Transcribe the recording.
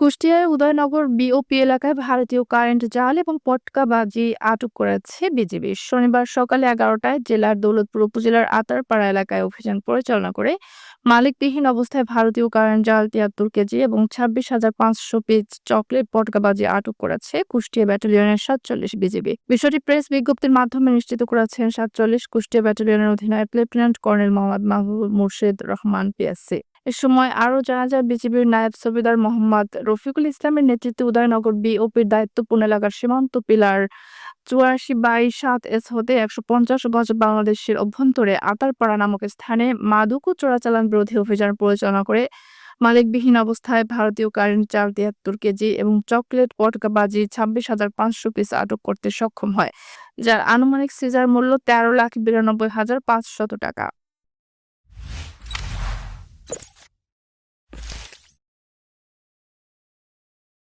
কুষ্টিয়ার উদয়নগর বিওপি এলাকায় ভারতীয় কারেন্ট জাল এবং পটকাবাজি আটক করেছে বিজিবি। শনিবার সকালে 11টায় জেলার দৌলতপুর উপজেলার আতারপাড়া এলাকায় অভিযান পরিচালনা করে মালিকবিহীন অবস্থায় ভারতীয় কারেন্ট জাল ৭৩ কেজি এবং ২৬,৫০০ পিস চকলেট পটকাবাজি আটক করেছে কুষ্টিয়া ব্যাটালিয়নের ৪৭ বিজিবি। বিষয়টি প্রেস বিজ্ঞপ্তির মাধ্যমে নিশ্চিত করেছেন ৪৭ কুষ্টিয়া ব্যাটালিয়নের অধিনায়ক লেফটেন্যান্ট কর্নেল মোহাম্মদ মাহবুব মুর্শেদ রহমান পিএসসি। এ সময় আরও জানা যায়, বিজিবির নায়েব সুবেদার মোহাম্মদ রফিকুল ইসলামের নেতৃত্বে উদয়নগর বিওপির দায়িত্বপূর্ণ এলাকার সীমান্ত পিলার ৮৪/৭ হতে ১৫০ গজ বাংলাদেশের অভ্যন্তরে আতারপাড়া নামক স্থানে মাদক ও চোরাচালান বিরোধী অভিযান পরিচালনা করে মালিকবিহীন অবস্থায় ভারতীয় কারেন্ট জাল ৭৩ কেজি এবং চকলেট পটকাবাজি ২৬,৫০০ পিস আটক করতে সক্ষম হয়, যার আনুমানিক সিজার মূল্য ১৩,৯২,৫০০ টাকা।